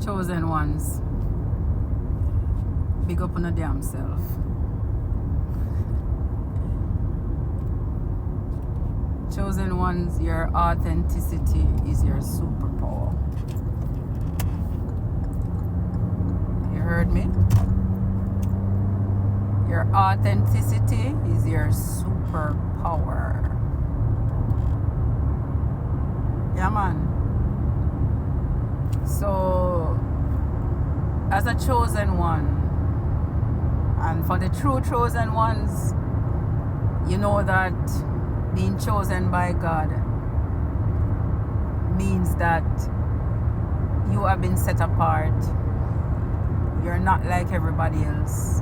Chosen ones, big up on a damn self. Chosen ones, your authenticity is your superpower. You heard me? Your authenticity is your superpower. Yeah, man. So, as a chosen one, and for the true chosen ones, you know that being chosen by God means that you have been set apart. You're not like everybody else.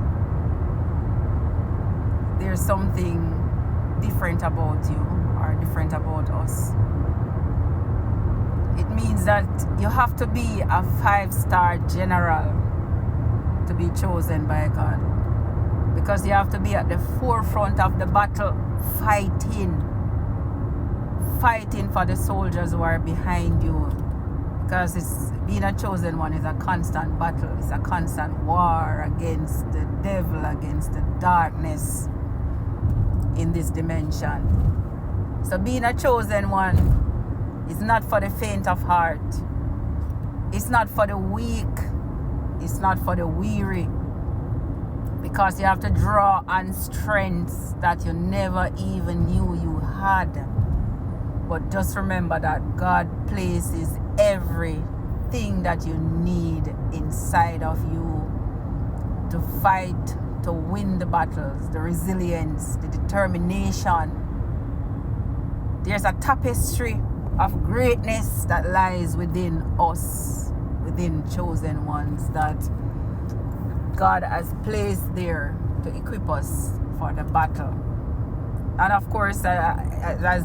There's something different about you, or different about us. It means that you have to be a 5-star general to be chosen by God, because you have to be at the forefront of the battle, fighting for the soldiers who are behind you, because being a chosen one is a constant battle. It's a constant war against the devil, against the darkness in this dimension. So being a chosen one is not for the faint of heart. It's not for the weak. It's not for the weary. Because you have to draw on strengths that you never even knew you had. But just remember that God places everything that you need inside of you to fight, to win the battles, the resilience, the determination. There's a tapestry of greatness that lies within us, within chosen ones, that God has placed there to equip us for the battle. And of course, as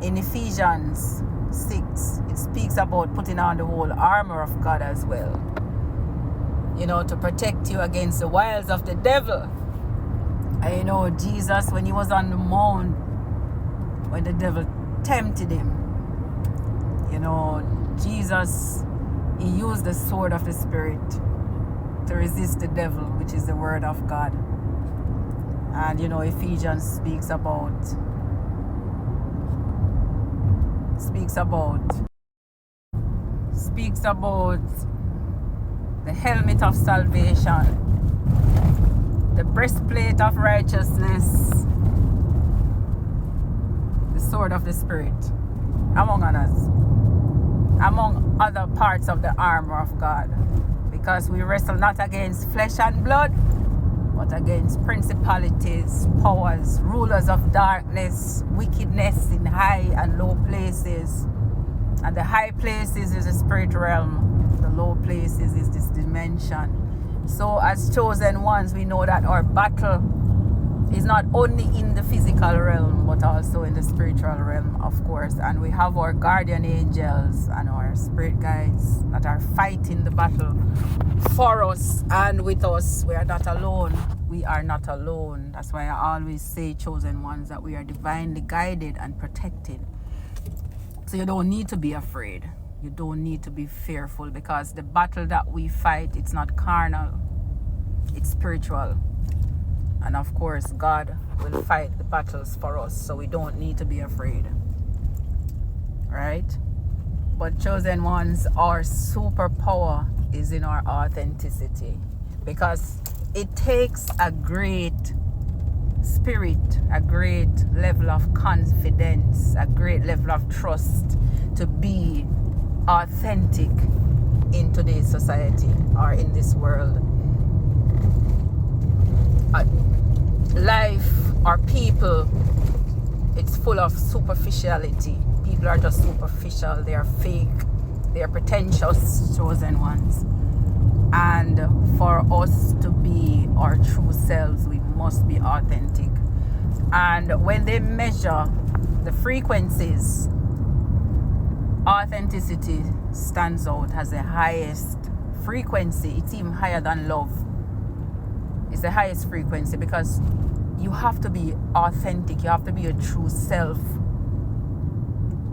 in Ephesians 6, it speaks about putting on the whole armor of God as well, to protect you against the wiles of the devil. And Jesus, when he was on the mount, when the devil tempted him, Jesus, he used the sword of the Spirit to resist the devil, which is the word of God. And Ephesians speaks about the helmet of salvation, the breastplate of righteousness, the sword of the Spirit, among other parts of the armor of God. Because we wrestle not against flesh and blood, but against principalities, powers, rulers of darkness, wickedness in high and low places. And the high places is the spirit realm. The low places is this dimension. So as chosen ones, we know that our battle is not only in the physical realm, but also in the spiritual realm, of course. And we have our guardian angels and our spirit guides that are fighting the battle for us and with us. We are not alone. We are not alone. That's why I always say, chosen ones, that we are divinely guided and protected. So you don't need to be afraid. You don't need to be fearful, because the battle that we fight, it's not carnal. It's spiritual. And of course, God will fight the battles for us, so we don't need to be afraid. Right? But chosen ones, our superpower is in our authenticity, because it takes a great spirit, a great level of confidence, a great level of trust to be authentic in today's society or in this world. Life or people, it's full of superficiality. People are just superficial. They are fake. They are pretentious chosen ones. And for us to be our true selves, we must be authentic. And when they measure the frequencies, authenticity stands out as the highest frequency. It's even higher than love. It's the highest frequency, because you have to be authentic. You have to be your true self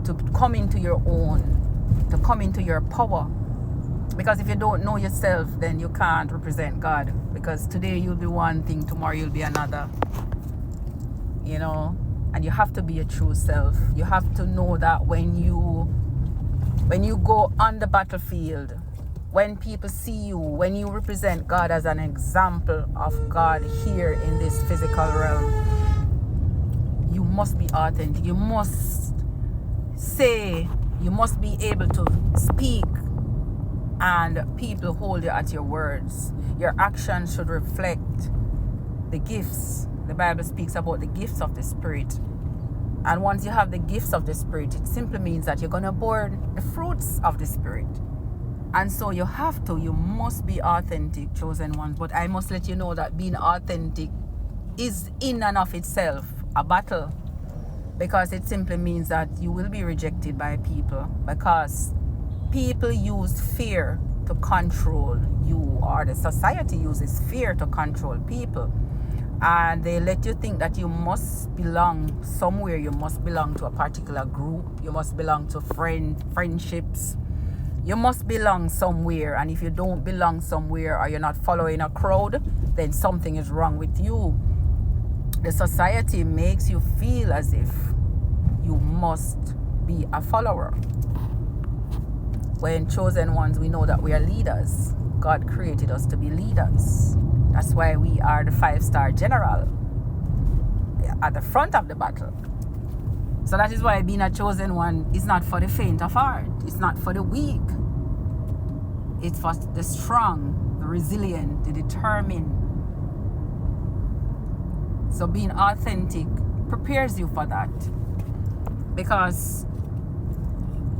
to come into your own, to come into your power, Because if you don't know yourself, then you can't represent God. Because today you'll be one thing, tomorrow you'll be another. You know, and you have to be your true self. You have to know that when you go on the battlefield, when people see you, when you represent God as an example of God here in this physical realm, you must be authentic. You must say, you must be able to speak, and people hold you at your words. Your actions should reflect the gifts. The Bible speaks about the gifts of the Spirit. And once you have the gifts of the Spirit, it simply means that you're going to bear the fruits of the Spirit. And so you must be authentic, chosen ones. But I must let you know that being authentic is in and of itself a battle. Because it simply means that you will be rejected by people. Because people use fear to control you, or the society uses fear to control people. And they let you think that you must belong somewhere. You must belong to a particular group. You must belong to friendships. You must belong somewhere. And if you don't belong somewhere, or you're not following a crowd, then something is wrong with you. The society makes you feel as if you must be a follower. When chosen ones, we know that we are leaders. God created us to be leaders. That's why we are the 5-star general at the front of the battle. So that is why being a chosen one is not for the faint of heart. It's not for the weak. It's for the strong, the resilient, the determined. So being authentic prepares you for that. Because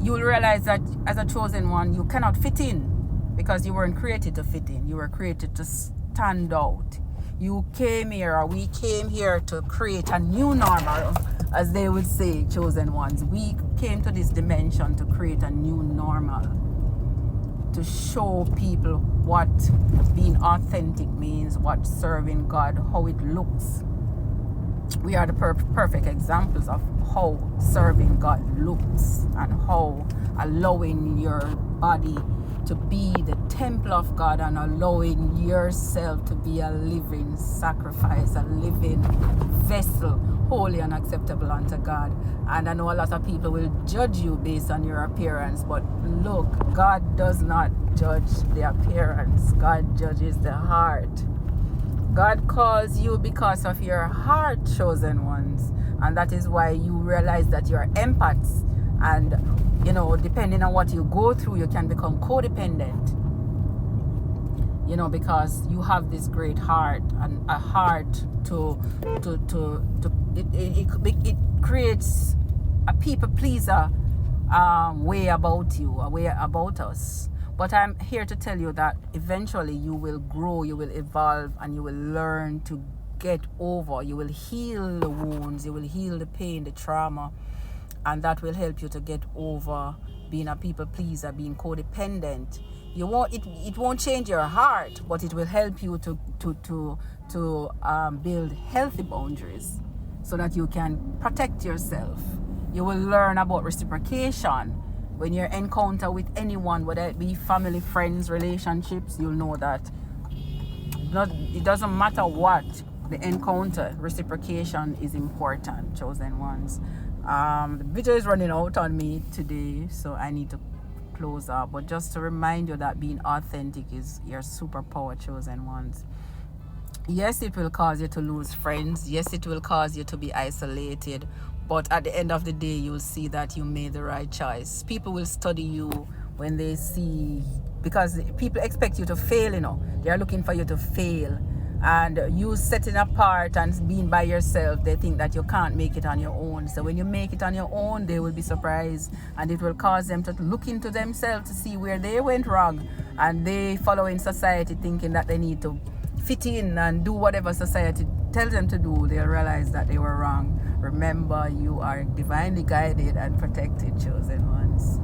you will realize that as a chosen one, you cannot fit in. Because you weren't created to fit in. You were created to stand out. You came here, or we came here, to create a new normal, as they would say, chosen ones. We came to this dimension to create a new normal, to show people what being authentic means, what serving God, how it looks. We are the perfect examples of how serving God looks, and how allowing your body to be the temple of God, and allowing yourself to be a living sacrifice, a living vessel, holy and acceptable unto God. And I know a lot of people will judge you based on your appearance, but look, God does not judge the appearance. God judges the heart. God calls you because of your heart, chosen ones. And that is why you realize that you're empaths. And, you know, depending on what you go through, you can become codependent. You know, because you have this great heart, and a heart it creates a people pleaser way about you, a way about us. But I'm here to tell you that eventually you will grow, you will evolve, and you will learn to get over. You will heal the wounds, you will heal the pain, the trauma, and that will help you to get over being a people pleaser, being codependent. It won't change your heart, but it will help you to build healthy boundaries so that you can protect yourself. You will learn about reciprocation. When you encounter with anyone, whether it be family, friends, relationships, you'll know that it doesn't matter what the encounter, reciprocation is important, chosen ones. The video is running out on me today, so I need to close up. But just to remind you that being authentic is your superpower, chosen ones. Yes, it will cause you to lose friends. Yes, it will cause you to be isolated. But at the end of the day, you'll see that you made the right choice. People will study you when they see, because people expect you to fail, you know. They are looking for you to fail. And you setting apart and being by yourself, they think that you can't make it on your own. So when you make it on your own, they will be surprised, and it will cause them to look into themselves to see where they went wrong. And they follow in society thinking that they need to fit in and do whatever society tells them to do. They'll realize that they were wrong. Remember, you are divinely guided and protected, chosen ones.